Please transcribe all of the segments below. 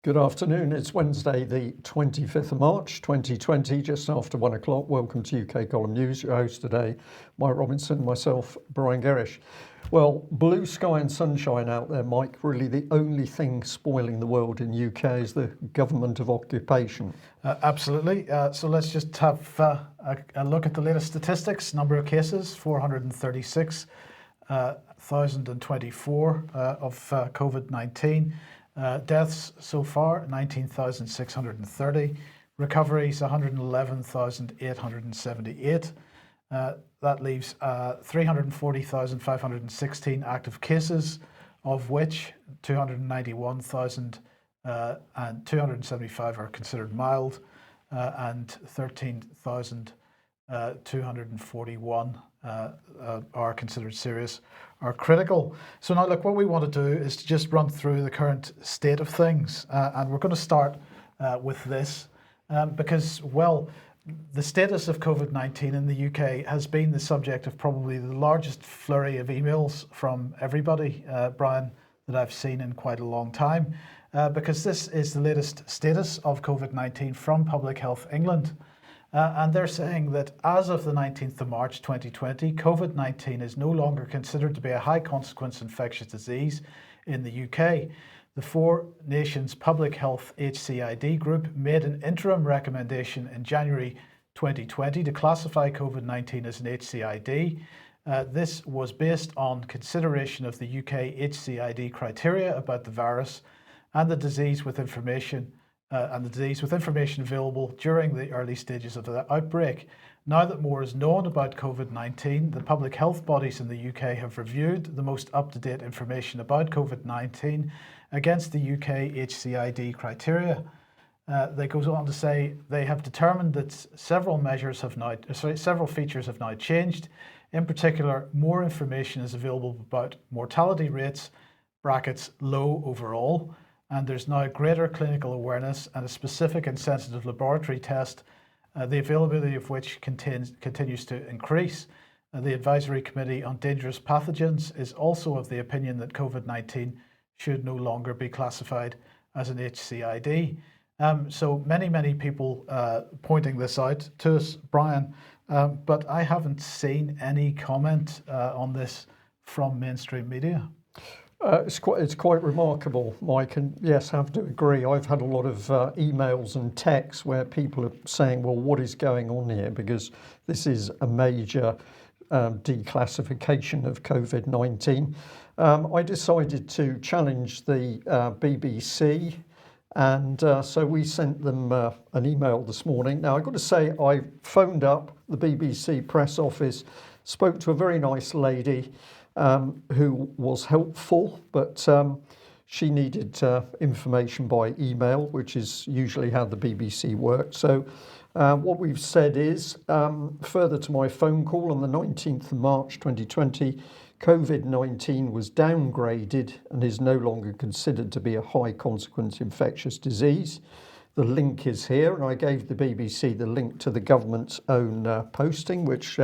Good afternoon. It's Wednesday, the 25th of March, 2020, just after 1 o'clock. Welcome to UK Column News. Your host today, Mike Robinson, myself, Brian Gerrish. Well, blue sky and sunshine out there, Mike. Really, the only thing spoiling the world in UK is the government of occupation. Absolutely. So let's just have a look at the latest statistics. Number of cases, 436,024 of COVID-19. Deaths so far, 19,630. Recoveries, 111,878. That leaves 340,516 active cases, of which 291,275 are considered mild, and 13,241 are considered serious or critical. So now look, what we want to do is to just run through the current state of things, and we're going to start with this because, well, the status of COVID-19 in the UK has been the subject of probably the largest flurry of emails from everybody, Brian, that I've seen in quite a long time, because this is the latest status of COVID-19 from Public Health England. And they're saying that as of the 19th of March 2020, COVID-19 is no longer considered to be a high consequence infectious disease in the UK. The Four Nations Public Health HCID group made an interim recommendation in January 2020 to classify COVID-19 as an HCID. This was based on consideration of the UK HCID criteria about the virus and the disease with information available during the early stages of the outbreak. Now that more is known about COVID-19, the public health bodies in the UK have reviewed the most up-to-date information about COVID-19 against the UK HCID criteria. They goes on to say they have determined that several features have now changed. In particular, more information is available about mortality rates, brackets low overall, and there's now greater clinical awareness and a specific and sensitive laboratory test, the availability of which continues to increase. The Advisory Committee on Dangerous Pathogens is also of the opinion that COVID-19 should no longer be classified as an HCID. So many people pointing this out to us, Brian, but I haven't seen any comment on this from mainstream media. It's quite remarkable, Mike, and yes, I have to agree. I've had a lot of emails and texts where people are saying, well, what is going on here? Because this is a major declassification of COVID-19. I decided to challenge the BBC, and so we sent them an email this morning. Now, I've got to say, I phoned up the BBC press office, spoke to a very nice lady who was helpful, but she needed information by email, which is usually how the BBC works. So what we've said is, further to my phone call on the 19th of March 2020, COVID-19 was downgraded and is no longer considered to be a high consequence infectious disease. The link is here, and I gave the BBC the link to the government's own posting, which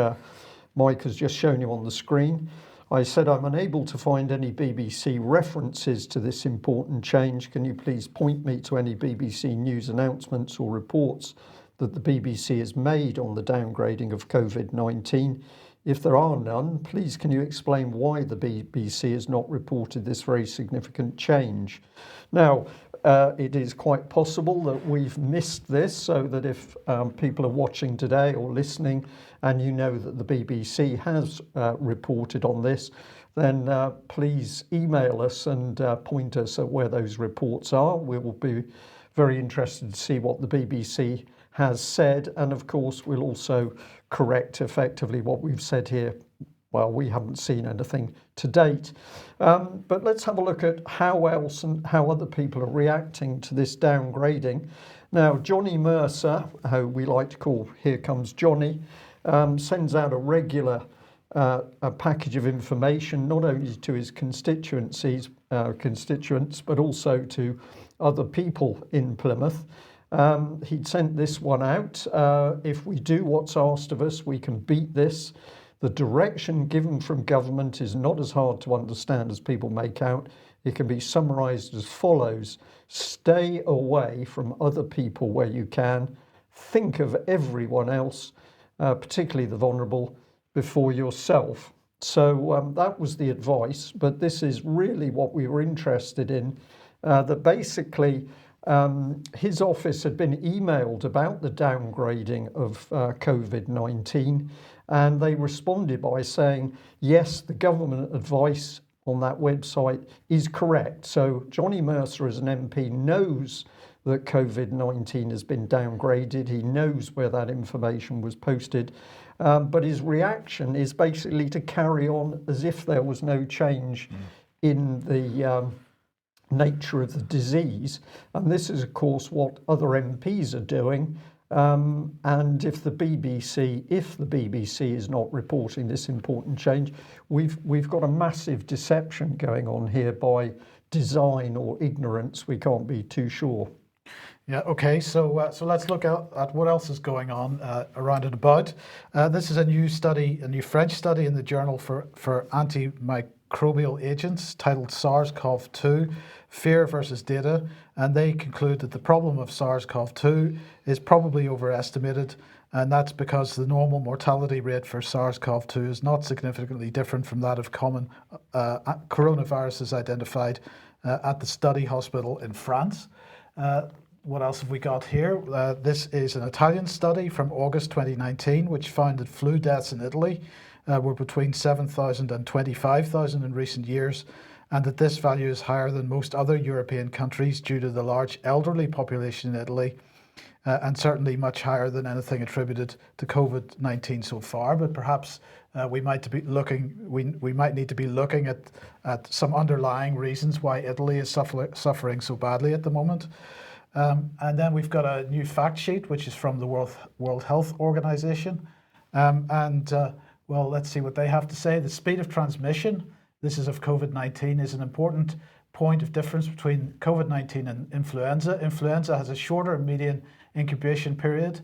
Mike has just shown you on the screen. I said, I'm unable to find any BBC references to this important change. Can you please point me to any BBC news announcements or reports that the BBC has made on the downgrading of COVID-19? If there are none, please can you explain why the BBC has not reported this very significant change? Now, it is quite possible that we've missed this, so that if people are watching today or listening and you know that the BBC has reported on this, then please email us and point us at where those reports are. We will be very interested to see what the BBC has said, and of course we'll also correct effectively what we've said here. Well, we haven't seen anything to date, but let's have a look at how else and how other people are reacting to this downgrading. Now, Johnny Mercer, who we like to call Here Comes Johnny, sends out a regular a package of information, not only to his constituents, but also to other people in Plymouth. He'd sent this one out. If we do what's asked of us, we can beat this. The direction given from government is not as hard to understand as people make out. It can be summarized as follows: stay away from other people where you can, think of everyone else, particularly the vulnerable, before yourself. So that was the advice, but this is really what we were interested in, that basically his office had been emailed about the downgrading of COVID-19, and they responded by saying, yes, the government advice on that website is correct. So Johnny Mercer, as an MP, knows that COVID-19 has been downgraded. He knows where that information was posted. But his reaction is basically to carry on as if there was no change in the nature of the disease. And this is, of course, what other MPs are doing. And if the BBC is not reporting this important change, we've got a massive deception going on here by design or ignorance. We can't be too sure. Yeah. Okay. So let's look at what else is going on around and about. This is a new study, a new French study in the Journal for Antimicrobial Agents, titled SARS-CoV-2: Fear versus Data, and they conclude that the problem of SARS-CoV-2 is probably overestimated, and that's because the normal mortality rate for SARS-CoV-2 is not significantly different from that of common coronaviruses identified at the study hospital in France. What else have we got here? This is an Italian study from August 2019, which found that flu deaths in Italy were between 7,000 and 25,000 in recent years, and that this value is higher than most other European countries due to the large elderly population in Italy, and certainly much higher than anything attributed to COVID-19 so far. But perhaps we might need to be looking at some underlying reasons why Italy is suffering so badly at the moment. And then we've got a new fact sheet, which is from the World Health Organization. Well, let's see what they have to say. The speed of transmission, this is of COVID-19, is an important point of difference between COVID-19 and influenza. Influenza has a shorter median incubation period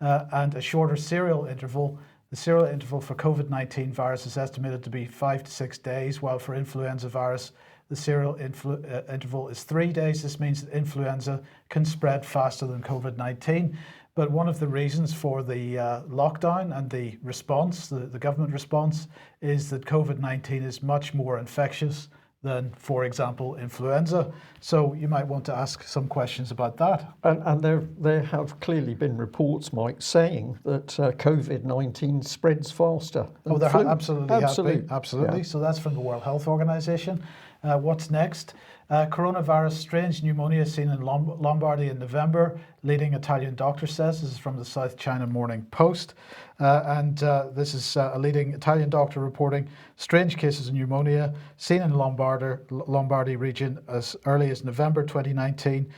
and a shorter serial interval. The serial interval for COVID-19 virus is estimated to be 5 to 6 days, while for influenza virus, the serial interval is 3 days. This means that influenza can spread faster than COVID-19. But one of the reasons for the lockdown and the response, the government response, is that COVID-19 is much more infectious than, for example, influenza. So you might want to ask some questions about that. And there have clearly been reports, Mike, saying that COVID-19 spreads faster than there flu. Absolutely. Yeah. So that's from the World Health Organization. What's next? Coronavirus strange pneumonia seen in Lombardy in November, leading Italian doctor says. This is from the South China Morning Post. This is a leading Italian doctor reporting strange cases of pneumonia seen in Lombardy region as early as November 2019,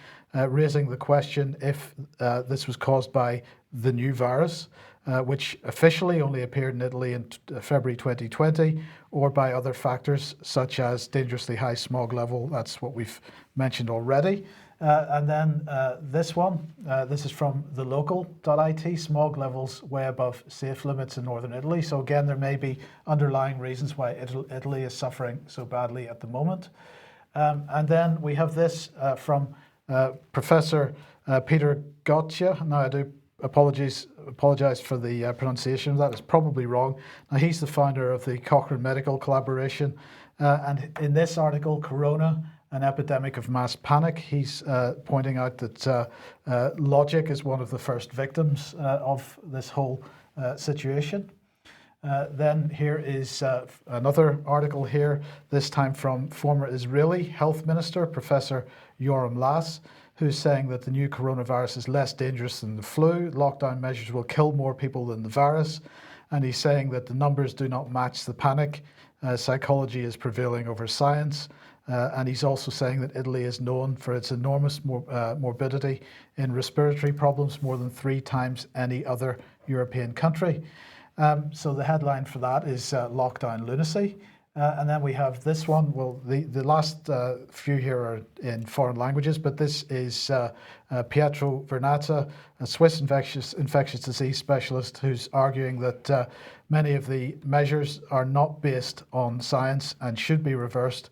raising the question if this was caused by the new virus, which officially only appeared in Italy in February 2020, or by other factors such as dangerously high smog level. That's what we've mentioned already. And then this one, this is from the local.it, smog levels way above safe limits in northern Italy. So again, there may be underlying reasons why Italy is suffering so badly at the moment. And then we have this from Professor Peter Gotcha. Now I do apologize for the pronunciation of that. It's probably wrong. Now he's the founder of the Cochrane Medical Collaboration, and in this article, Corona, an epidemic of mass panic, he's pointing out that logic is one of the first victims of this whole situation. Then here is another article here, this time from former Israeli Health Minister, Professor Yoram Lass, who's saying that the new coronavirus is less dangerous than the flu. Lockdown measures will kill more people than the virus. And he's saying that the numbers do not match the panic. Psychology is prevailing over science. And he's also saying that Italy is known for its enormous morbidity in respiratory problems, more than 3 times any other European country. So the headline for that is Lockdown Lunacy. And then we have this one. Well, the last few here are in foreign languages, but this is Pietro Vernazza, a Swiss infectious disease specialist, who's arguing that many of the measures are not based on science and should be reversed.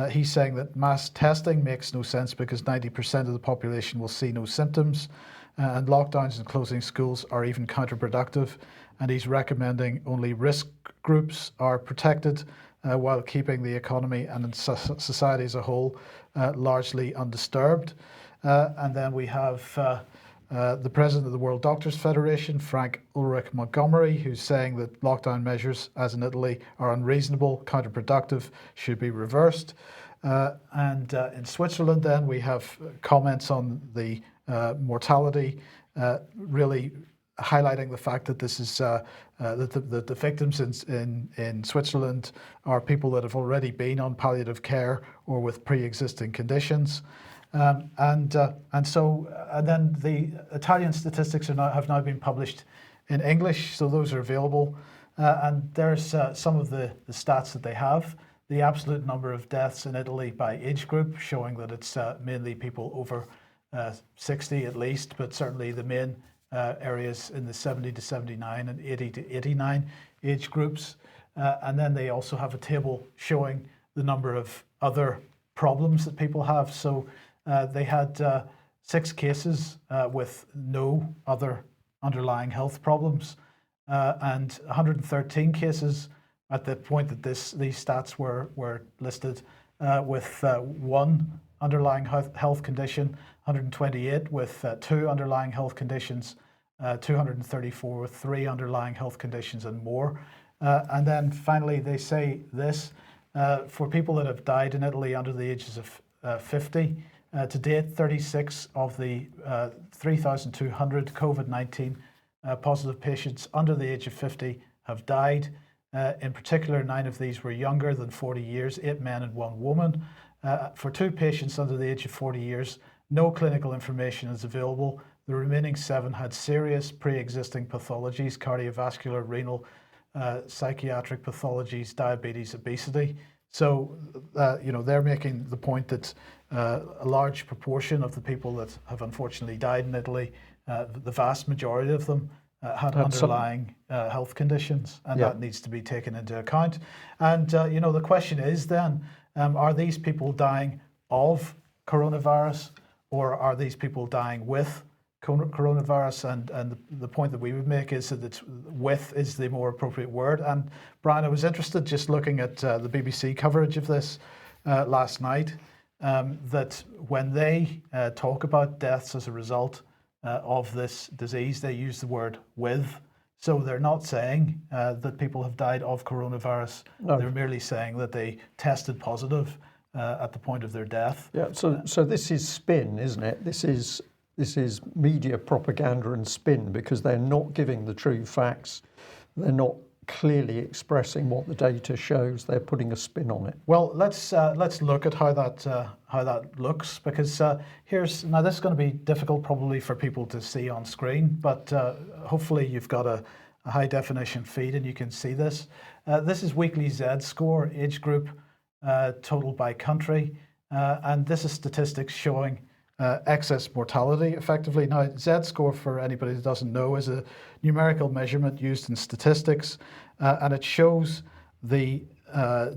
He's saying that mass testing makes no sense because 90% of the population will see no symptoms, and lockdowns and closing schools are even counterproductive. And he's recommending only risk groups are protected while keeping the economy and society as a whole largely undisturbed. And then we have the president of the World Doctors Federation, Frank Ulrich Montgomery, who's saying that lockdown measures, as in Italy, are unreasonable, counterproductive, should be reversed. And in Switzerland, then, we have comments on the mortality, really highlighting the fact that this is that the victims in Switzerland are people that have already been on palliative care or with pre-existing conditions. And then the Italian statistics have now been published in English, so those are available. And there's some of the stats that they have. The absolute number of deaths in Italy by age group, showing that it's mainly people over 60 at least, but certainly the main areas in the 70 to 79 and 80 to 89 age groups. And then they also have a table showing the number of other problems that people have. So they had 6 cases with no other underlying health problems, and 113 cases at the point that these stats were listed with 1 underlying health condition, 128 with 2 underlying health conditions, 234 with 3 underlying health conditions and more. And then finally they say this, for people that have died in Italy under the ages of 50, to date 36 of the 3,200 COVID-19 positive patients under the age of 50 have died. In particular, 9 of these were younger than 40 years, 8 men and 1 woman. For 2 patients under the age of 40 years, no clinical information is available. The remaining 7 had serious pre-existing pathologies, cardiovascular, renal, psychiatric pathologies, diabetes, obesity. So, they're making the point that a large proportion of the people that have unfortunately died in Italy, the vast majority of them had underlying health conditions, and that needs to be taken into account. And, the question is then, are these people dying of coronavirus, or are these people dying with coronavirus? And the point that we would make is that it's with is the more appropriate word. And Brian, I was interested just looking at the BBC coverage of this last night, that when they talk about deaths as a result of this disease, they use the word with. So they're not saying that people have died of coronavirus. No. They're merely saying that they tested positive at the point of their death. Yeah. So this is spin, isn't it? This is media propaganda and spin, because they're not giving the true facts. They're not clearly expressing what the data shows. They're putting a spin on it. Well, let's look at how that looks, because now this is going to be difficult probably for people to see on screen, but hopefully you've got a high definition feed and you can see this. This is weekly Z-score, age group, total by country, and this is statistics showing excess mortality effectively. Now, Z-score, for anybody that doesn't know, is a numerical measurement used in statistics, and it shows the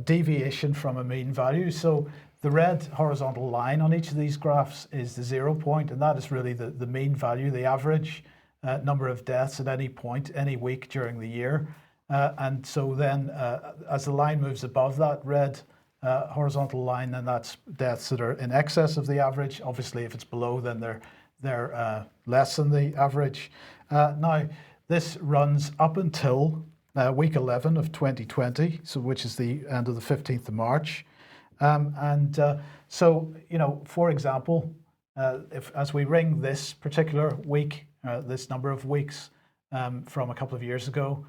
deviation from a mean value. So the red horizontal line on each of these graphs is the 0 point, and that is really the mean value, the average number of deaths at any point, any week during the year. And so then as the line moves above that red horizontal line, then that's deaths that are in excess of the average. Obviously, if it's below, then they're less than the average. Now, this runs up until week 11 of 2020, so which is the end of the 15th of March. So, for example, if as we ring this particular week, this number of weeks from a couple of years ago,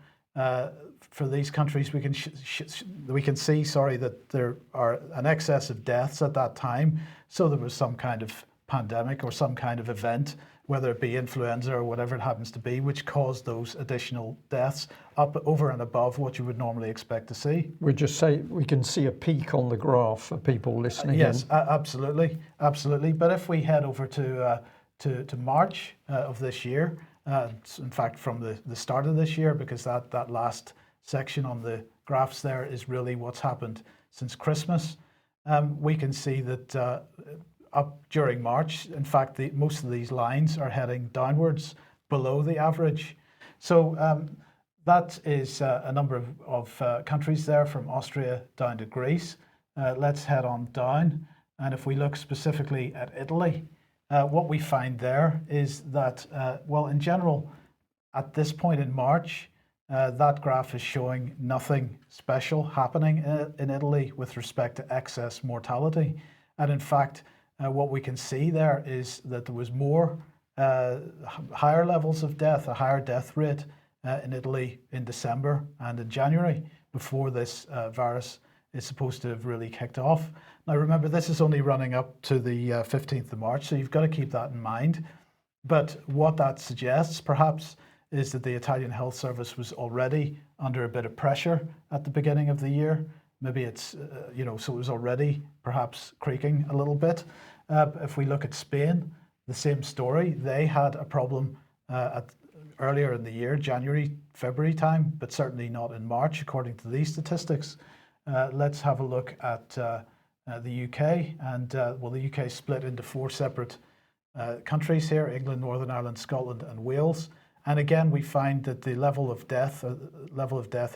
for these countries, we can see, that there are an excess of deaths at that time. So there was some kind of pandemic or some kind of event, whether it be influenza or whatever it happens to be, which caused those additional deaths up over and above what you would normally expect to see. We just say we can see a peak on the graph for people listening. Yes, absolutely. But if we head over to March of this year, in fact, from the start of this year, because that last section on the graphs there is really what's happened since Christmas. we can see that up during March, in fact, most of these lines are heading downwards below the average. So that is a number of countries there, from Austria down to Greece. Let's head on down. And if we look specifically at Italy, what we find there is that, well, in general, at this point in March, that graph is showing nothing special happening in Italy with respect to excess mortality. And in fact, what we can see there is that there was more higher levels of death, a higher death rate in Italy in December and in January, before this virus is supposed to have really kicked off. Now remember, this is only running up to the 15th of March, so you've got to keep that in mind. But what that suggests perhaps is that the Italian Health Service was already under a bit of pressure at the beginning of the year. Maybe it's, so it was already perhaps creaking a little bit. If we look at Spain, the same story. They had a problem earlier in the year, January, February time, but certainly not in March, according to these statistics. Let's have a look at the UK. And the UK split into 4 separate countries here: England, Northern Ireland, Scotland, and Wales. And again, we find that the level of death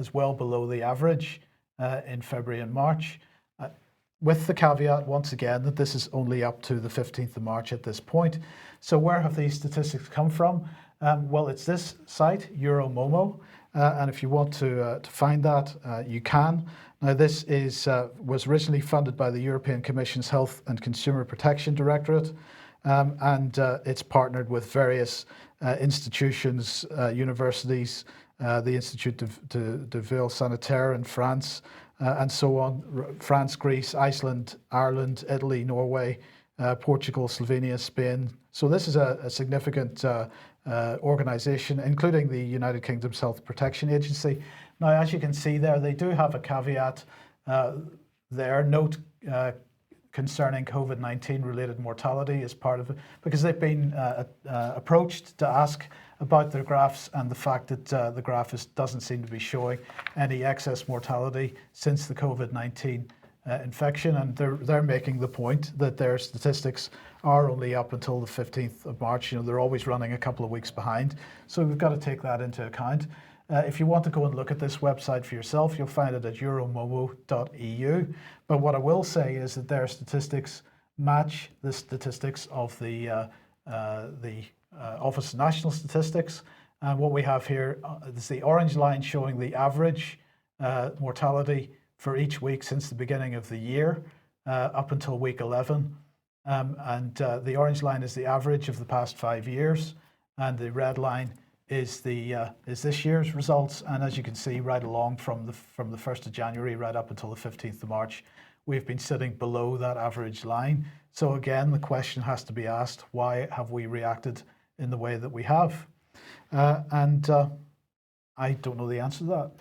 is well below the average in February and March, with the caveat, once again, that this is only up to the 15th of March at this point. So where have these statistics come from? Well, it's this site, Euromomo, and if you want to find that, you can. Now, this was originally funded by the European Commission's Health and Consumer Protection Directorate, and it's partnered with various institutions, universities, the Institut de Ville Sanitaire in France, and so on. France, Greece, Iceland, Ireland, Italy, Norway, Portugal, Slovenia, Spain. So this is a significant organization, including the United Kingdom's Health Protection Agency. Now, as you can see there, they do have a caveat there. Note concerning COVID-19 related mortality as part of it, because they've been approached to ask about their graphs, and the fact that the graph doesn't seem to be showing any excess mortality since the COVID-19 infection, and they're making the point that their statistics are only up until the 15th of March. They're always running a couple of weeks behind, so we've got to take that into account. If you want to go and look at this website for yourself, you'll find it at euromomo.eu. But what I will say is that their statistics match the statistics of the Office of National Statistics. And what we have here is the orange line showing the average mortality for each week since the beginning of the year up until week 11. And the orange line is the average of the past 5 years, and the red line is this year's results. And as you can see, right along from the 1st of January right up until the 15th of March, we've been sitting below that average line. So again, the question has to be asked: why have we reacted in the way that we have? And I don't know the answer to that.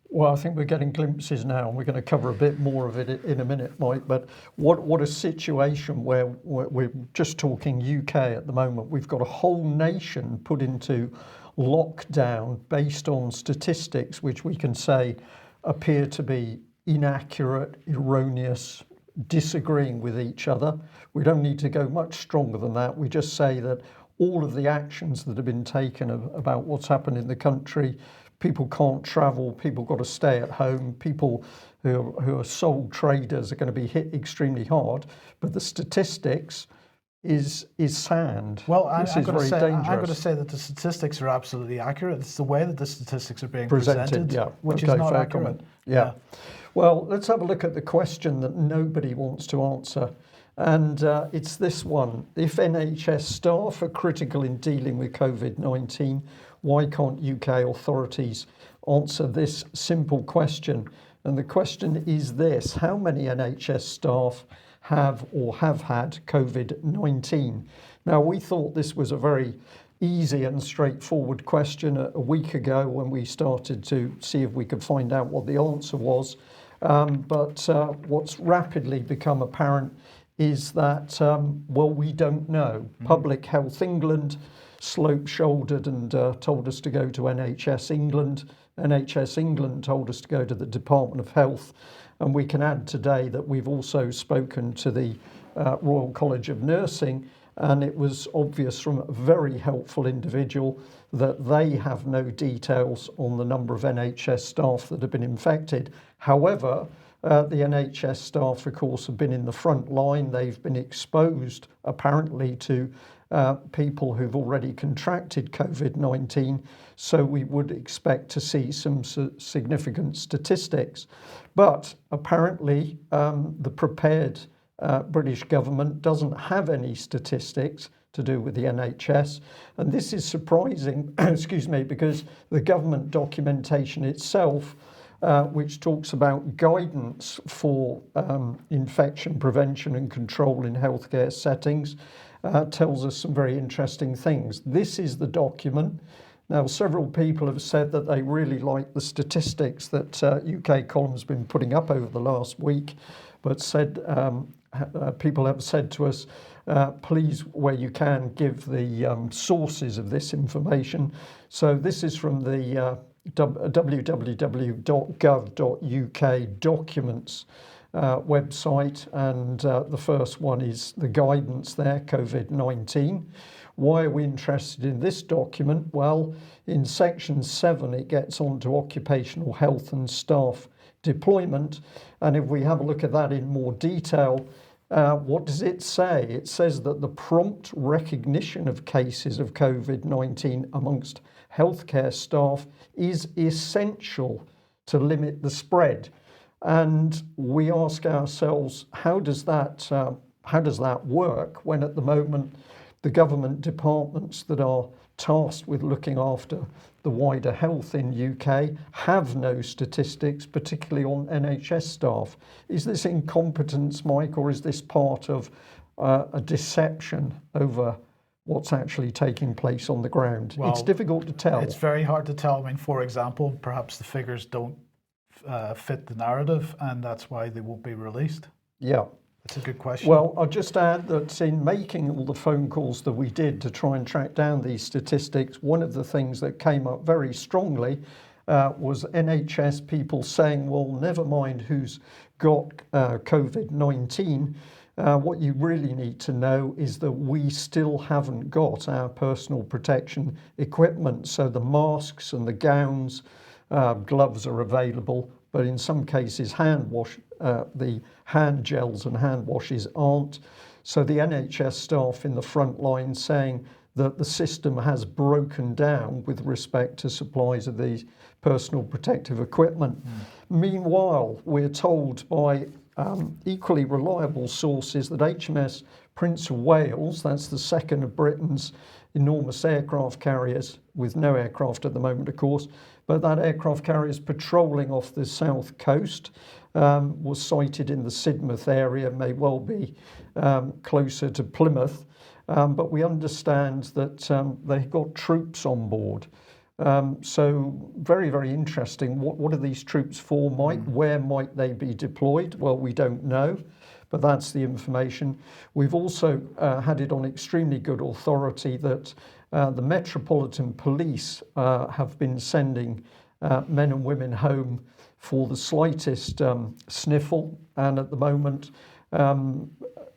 Well, I think we're getting glimpses now, and we're going to cover a bit more of it in a minute, Mike. But what a situation where we're just talking UK at the moment. We've got a whole nation put into lockdown based on statistics which we can say appear to be inaccurate, erroneous, disagreeing with each other. We don't need to go much stronger than that. We just say that all of the actions that have been taken about what's happened in the country, people can't travel, people got to stay at home, people who are sole traders are going to be hit extremely hard. But the statistics is sand. Well, I'm going to say that the statistics are absolutely accurate. It's the way that the statistics are being presented, which is not accurate. Comment. Yeah. Well, let's have a look at the question that nobody wants to answer. And it's this one: if NHS staff are critical in dealing with COVID-19, why can't UK authorities answer this simple question? And the question is this: how many NHS staff have or have had COVID-19? Now, we thought this was a very easy and straightforward question a week ago when we started to see if we could find out what the answer was. But what's rapidly become apparent is that, we don't know. Public Health England slope-shouldered and told us to go to NHS England NHS England told us to go to the Department of Health. And we can add today that we've also spoken to the Royal College of Nursing, and it was obvious from a very helpful individual that they have no details on the number of NHS staff that have been infected. However, the NHS staff, of course, have been in the front line. They've been exposed, apparently, to people who've already contracted COVID-19. So we would expect to see some significant statistics. But apparently, the prepared British government doesn't have any statistics to do with the NHS. And this is surprising, excuse me, because the government documentation itself, which talks about guidance for infection prevention and control in healthcare settings, tells us some very interesting things. This is the document. Now, several people have said that they really like the statistics that UK Column's been putting up over the last week, but said people have said to us, please, where you can, give the sources of this information. So this is from the www.gov.uk documents website, and the first one is the guidance there, COVID-19. Why are we interested in this document? Well, in section 7 it gets on to occupational health and staff deployment, and if we have a look at that in more detail, what does it say? It says that the prompt recognition of cases of COVID-19 amongst healthcare staff is essential to limit the spread. And we ask ourselves, how does that work when at the moment the government departments that are tasked with looking after the wider health in UK have no statistics, particularly on NHS staff? Is this incompetence, Mike, or is this part of a deception over what's actually taking place on the ground? Well, it's difficult to tell. It's very hard to tell. I mean, for example, perhaps the figures don't fit the narrative, and that's why they won't be released. Yeah. That's a good question. Well, I'll just add that in making all the phone calls that we did to try and track down these statistics, one of the things that came up very strongly was NHS people saying, well, never mind who's got COVID-19. What you really need to know is that we still haven't got our personal protection equipment. So the masks and the gowns, gloves are available, but in some cases the hand gels and hand washes aren't. So the NHS staff in the front line saying that the system has broken down with respect to supplies of these personal protective equipment. Meanwhile, we're told by equally reliable sources that HMS Prince of Wales, that's the second of Britain's enormous aircraft carriers, with no aircraft at the moment, of course, but that aircraft carrier is patrolling off the south coast, was sighted in the Sidmouth area, may well be closer to Plymouth, but we understand that they've got troops on board. So very, very interesting. What are these troops for, Mike? Where might they be deployed? Well, we don't know, but that's the information. We've also had it on extremely good authority that the Metropolitan Police have been sending men and women home for the slightest sniffle, and at the moment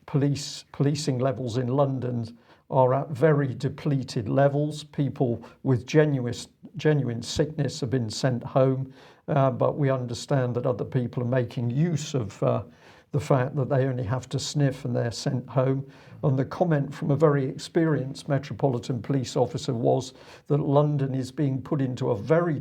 policing levels in London are at very depleted levels. People with genuine sickness have been sent home, but we understand that other people are making use of the fact that they only have to sniff and they're sent home. And the comment from a very experienced Metropolitan Police officer was that London is being put into a very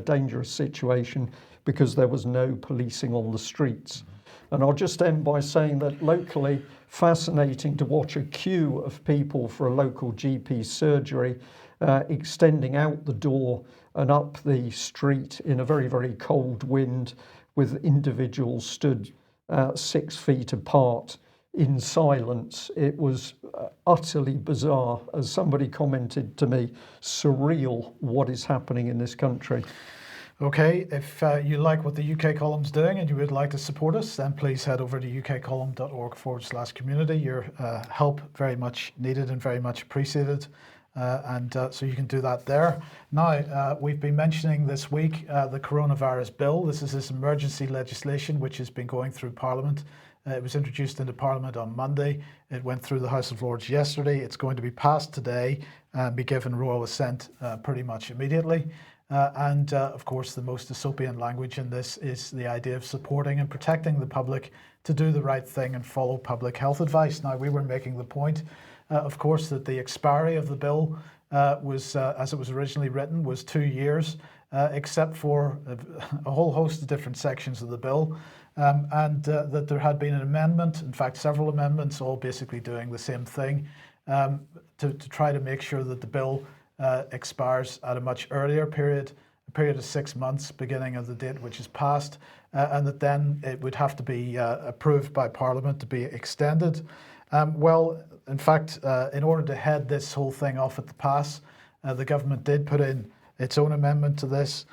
dangerous situation because there was no policing on the streets. And I'll just end by saying that locally, fascinating to watch a queue of people for a local GP surgery extending out the door and up the street in a very, very cold wind, with individuals stood 6 feet apart in silence. It was utterly bizarre. As somebody commented to me, surreal what is happening in this country. Okay, if you like what the UK Column's doing and you would like to support us, then please head over to ukcolumn.org/community. Your help very much needed and very much appreciated. So you can do that there. Now, we've been mentioning this week the coronavirus bill. This is this emergency legislation which has been going through Parliament. It was introduced into Parliament on Monday. It went through the House of Lords yesterday. It's going to be passed today and be given royal assent pretty much immediately. Of course, the most dystopian language in this is the idea of supporting and protecting the public to do the right thing and follow public health advice. Now, we were making the point, of course, that the expiry of the bill was, as it was originally written, was 2 years, except for a whole host of different sections of the bill. That there had been an amendment, in fact, several amendments, all basically doing the same thing, to try to make sure that the bill expires at a much earlier period, a period of 6 months, beginning of the date which is passed, and that then it would have to be approved by Parliament to be extended. In fact, in order to head this whole thing off at the pass, the government did put in its own amendment to this,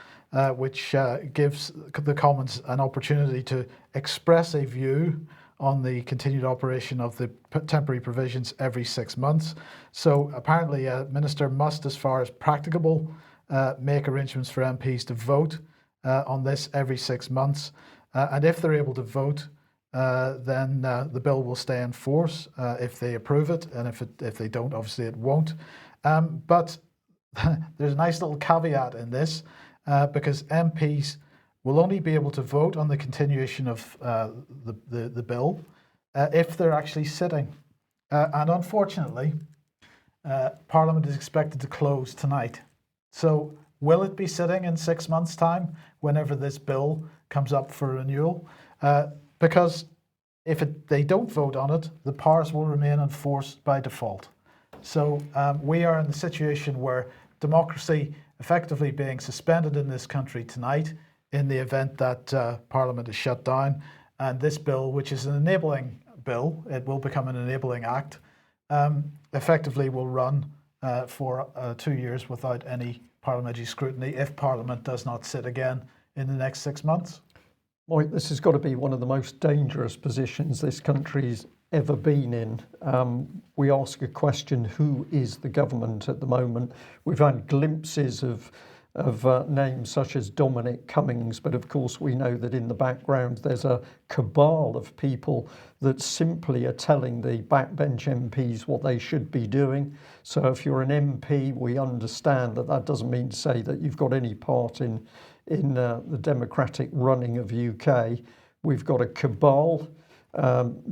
which gives the Commons an opportunity to express a view on the continued operation of the temporary provisions every 6 months. So apparently a minister must, as far as practicable, make arrangements for MPs to vote on this every 6 months. And if they're able to vote, then the bill will stay in force if they approve it. And if they don't, obviously it won't. But there's a nice little caveat in this, because MPs will only be able to vote on the continuation of the bill if they're actually sitting. And unfortunately, Parliament is expected to close tonight. So will it be sitting in 6 months' time whenever this bill comes up for renewal? Because if they don't vote on it, the powers will remain in force by default. So we are in the situation where democracy effectively being suspended in this country tonight in the event that Parliament is shut down. And this bill, which is an enabling bill, it will become an enabling act, effectively will run for 2 years without any parliamentary scrutiny if Parliament does not sit again in the next 6 months. Mike, this has got to be one of the most dangerous positions this country's ever been in. We ask a question, who is the government at the moment? We've had glimpses of names such as Dominic Cummings, but of course we know that in the background there's a cabal of people that simply are telling the backbench MPs what they should be doing. So if you're an MP, we understand that that doesn't mean to say that you've got any part in the democratic running of UK. We've got a cabal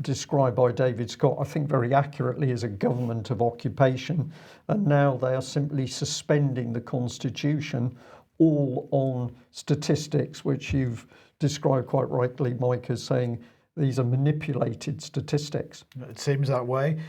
described by David Scott, I think very accurately, as a government of occupation, and now they are simply suspending the Constitution, all on statistics, which you've described quite rightly, Mike, as saying these are manipulated statistics. It seems that way.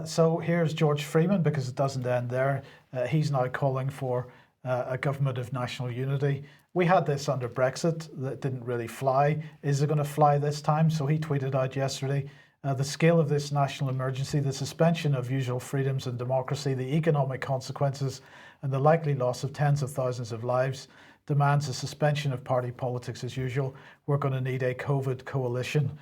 So here's George Freeman, because it doesn't end there. He's now calling for a government of national unity. We had this under Brexit that didn't really fly. Is it going to fly this time? So he tweeted out yesterday, the scale of this national emergency, the suspension of usual freedoms and democracy, the economic consequences, and the likely loss of tens of thousands of lives demands a suspension of party politics as usual. We're going to need a COVID coalition.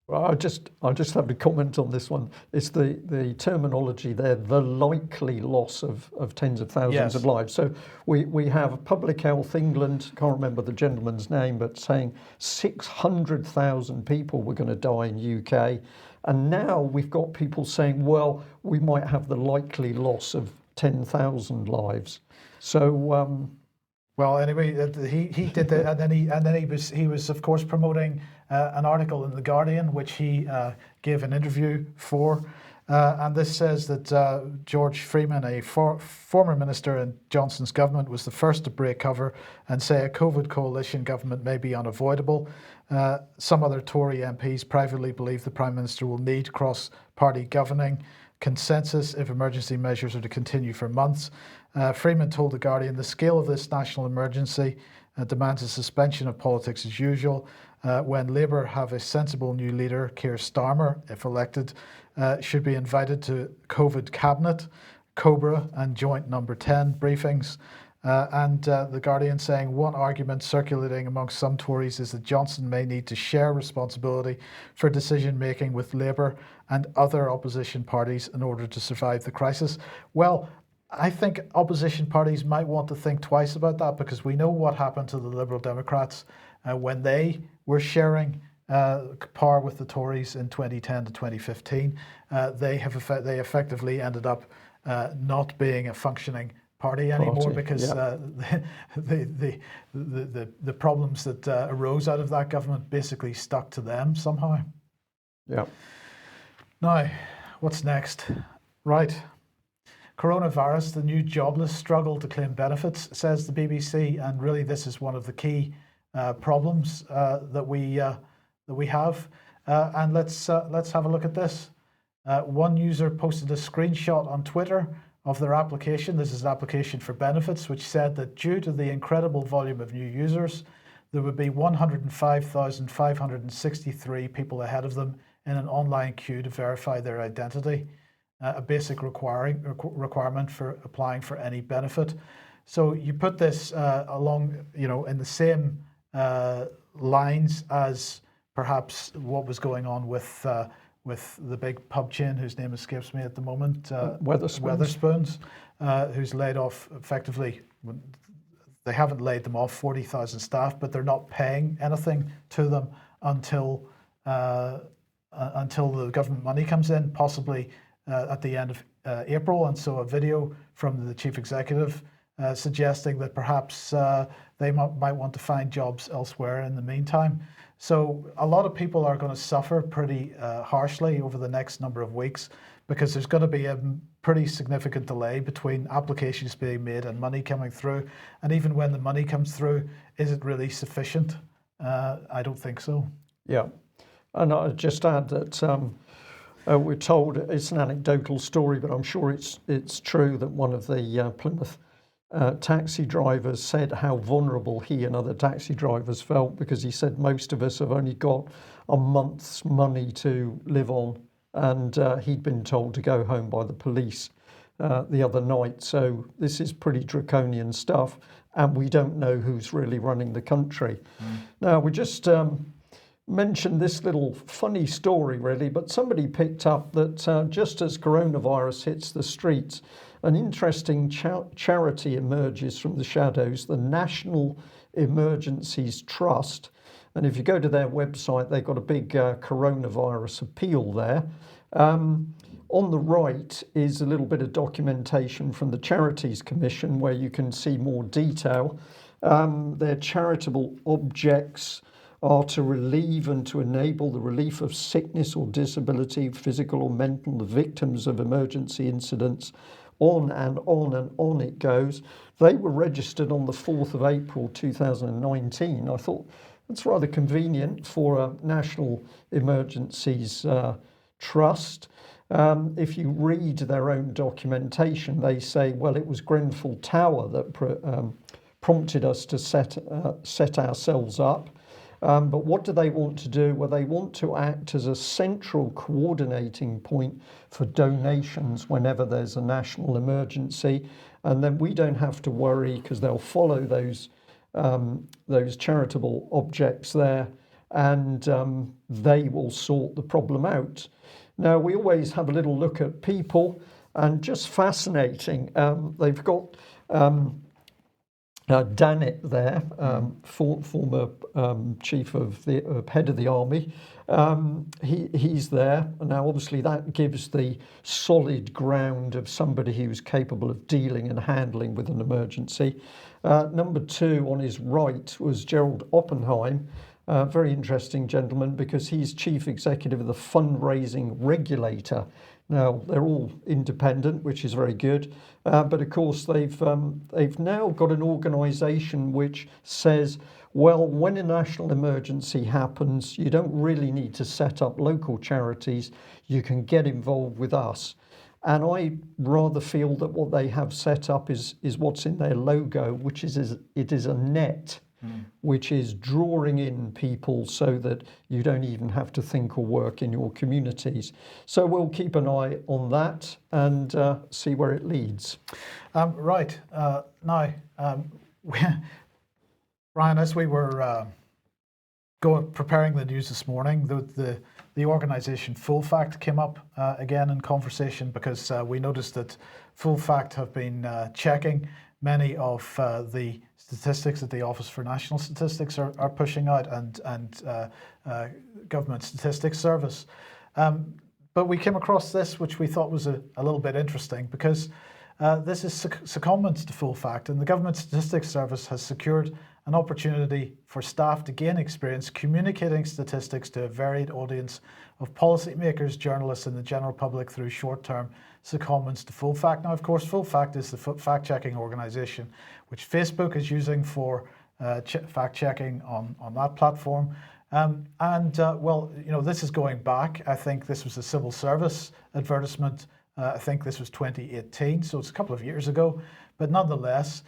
Well, I just have to comment on this one. It's the terminology there, the likely loss of tens of thousands of lives. So we have Public Health England, can't remember the gentleman's name, but saying 600,000 people were going to die in UK. And now we've got people saying, well, we might have the likely loss of 10,000 lives. So well, anyway, he did that, and then he was of course promoting an article in the Guardian, which he gave an interview for, and this says that George Freeman, a former minister in Johnson's government, was the first to break cover and say a COVID coalition government may be unavoidable. Some other Tory MPs privately believe the Prime Minister will need cross-party governing consensus if emergency measures are to continue for months. Freeman told The Guardian the scale of this national emergency demands a suspension of politics as usual. When Labour have a sensible new leader, Keir Starmer, if elected, should be invited to COVID cabinet, Cobra and Joint Number 10 briefings. The Guardian saying one argument circulating amongst some Tories is that Johnson may need to share responsibility for decision making with Labour and other opposition parties in order to survive the crisis. Well, I think opposition parties might want to think twice about that, because we know what happened to the Liberal Democrats when they were sharing power with the Tories in 2010 to 2015. They effectively ended up not being a functioning party anymore, because the problems that arose out of that government basically stuck to them somehow. Yeah. Now, what's next? Right. Coronavirus, the new jobless struggle to claim benefits, says the BBC, and really this is one of the key problems that we have. And let's have a look at this. One user posted a screenshot on Twitter of their application. This is an application for benefits, which said that due to the incredible volume of new users, there would be 105,563 people ahead of them in an online queue to verify their identity. A basic requirement for applying for any benefit. So you put this along, in the same lines as perhaps what was going on with the big pub chain whose name escapes me at the moment, Wetherspoons, who's laid off effectively. They haven't laid them off 40,000 staff, but they're not paying anything to them until the government money comes in, possibly at the end of April. And so a video from the chief executive suggesting that perhaps they might want to find jobs elsewhere in the meantime. So a lot of people are going to suffer pretty harshly over the next number of weeks, because there's going to be a pretty significant delay between applications being made and money coming through. And even when the money comes through, is it really sufficient? I don't think so. Yeah. And I'll just add that we're told, it's an anecdotal story, but I'm sure it's true, that one of the Plymouth taxi drivers said how vulnerable he and other taxi drivers felt, because he said most of us have only got a month's money to live on, and he'd been told to go home by the police the other night. So this is pretty draconian stuff, and we don't know who's really running the country. Now, we just mentioned this little funny story, really, but somebody picked up that just as coronavirus hits the streets, an interesting charity emerges from the shadows, the National Emergencies Trust. And if you go to their website, they've got a big coronavirus appeal there. On the right is a little bit of documentation from the Charities Commission, where you can see more detail. Their charitable objects are to relieve and to enable the relief of sickness or disability, physical or mental, the victims of emergency incidents. On and on and on it goes. They were registered on the 4th of April 2019. I thought that's rather convenient for a National Emergencies Trust. If you read their own documentation, they say, well, it was Grenfell Tower that prompted us to set ourselves up. But what do they want to do? Well, they want to act as a central coordinating point for donations whenever there's a national emergency. And then we don't have to worry, because they'll follow those charitable objects there, and they will sort the problem out. Now, we always have a little look at people, and just fascinating. They've got Dannett there, former chief of the head of the army. He's there now. Obviously, that gives the solid ground of somebody who's capable of dealing and handling with an emergency. Number 2 on his right was Gerald Oppenheim. Very interesting gentleman, because he's chief executive of the fundraising regulator. Now, they're all independent, which is very good. But of course, they've now got an organisation which says, well, when a national emergency happens, you don't really need to set up local charities. You can get involved with us. And I rather feel that what they have set up is what's in their logo, which is it is a net, which is drawing in people so that you don't even have to think or work in your communities. So we'll keep an eye on that and see where it leads. Right. Now, Ryan, as we were preparing the news this morning, the organisation Full Fact came up again in conversation, because we noticed that Full Fact have been checking many of the statistics that the Office for National Statistics are pushing out, and Government Statistics Service. But we came across this, which we thought was a little bit interesting, because this is secondment to Full Fact, and the Government Statistics Service has secured an opportunity for staff to gain experience communicating statistics to a varied audience of policymakers, journalists, and the general public through short-term secondments to Full Fact. Now, of course, Full Fact is the fact-checking organisation which Facebook is using for fact-checking on that platform. Well, this is going back. I think this was a civil service advertisement. I think this was 2018, so it's a couple of years ago. But nonetheless,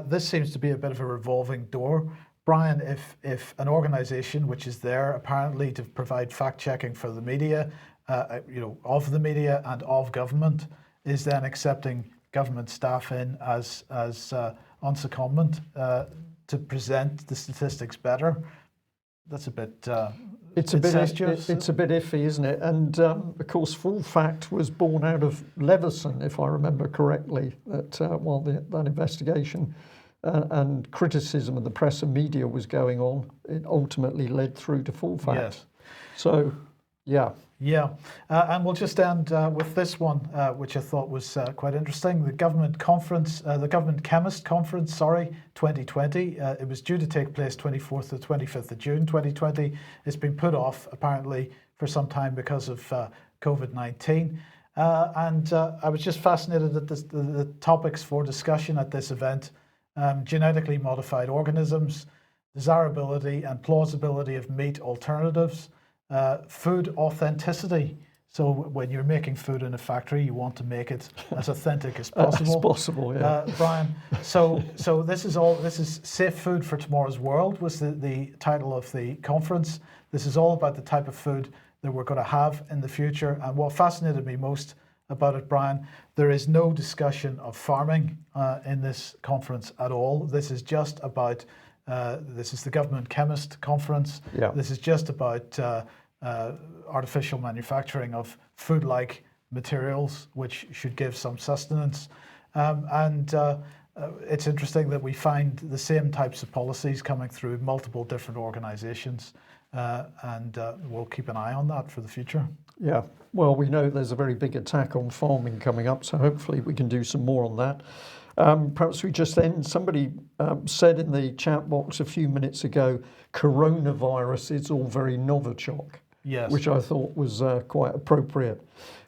this seems to be a bit of a revolving door. Brian, if an organisation which is there apparently to provide fact-checking for the media, of the media and of government, is then accepting government staff in as on secondment to present the statistics better, that's a bit it's a bit iffy, isn't it? And of course, Full Fact was born out of Leveson, if I remember correctly, that investigation and criticism of the press and media was going on. It ultimately led through to Full Fact. Yes. So, yeah. Yeah, and we'll just end with this one, which I thought was quite interesting. The Government Chemist Conference, 2020. It was due to take place 24th to 25th of June 2020. It's been put off, apparently, for some time because of COVID-19. And I was just fascinated at the topics for discussion at this event. Genetically modified organisms, desirability and plausibility of meat alternatives, food authenticity. So when you're making food in a factory, you want to make it as authentic as possible. As possible, yeah. Brian, so this is Safe Food for Tomorrow's World was the title of the conference. This is all about the type of food that we're going to have in the future. And what fascinated me most about it, Brian, there is no discussion of farming in this conference at all. This is just about, this is the Government Chemist Conference. Yeah. This is just about artificial manufacturing of food-like materials, which should give some sustenance. It's interesting that we find the same types of policies coming through multiple different organisations, and we'll keep an eye on that for the future. Yeah, well, we know there's a very big attack on farming coming up, so hopefully we can do some more on that. Perhaps we just end. Somebody said in the chat box a few minutes ago, coronavirus is all very Novichok. Yes. Which I thought was quite appropriate.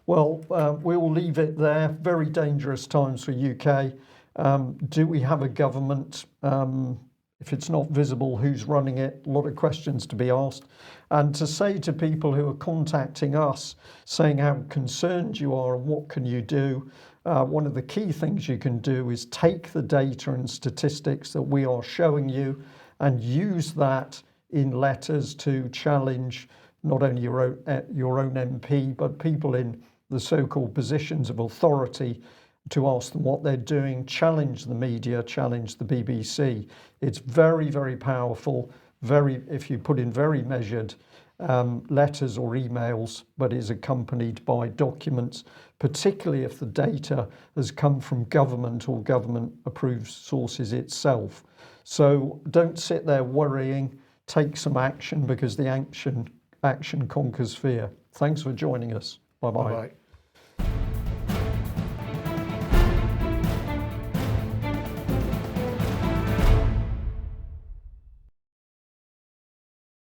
Well, we'll leave it there. Very dangerous times for UK. Do we have a government? If it's not visible, who's running it? A lot of questions to be asked. And to say to people who are contacting us, saying how concerned you are and what can you do, one of the key things you can do is take the data and statistics that we are showing you and use that in letters to challenge not only your own MP, but people in the so-called positions of authority, to ask them what they're doing, challenge the media, challenge the BBC. It's very, very powerful, if you put in very measured letters or emails, but is accompanied by documents, particularly if the data has come from government or government-approved sources itself. So don't sit there worrying, take some action, because the action conquers fear. Thanks for joining us. Bye-bye. Bye-bye.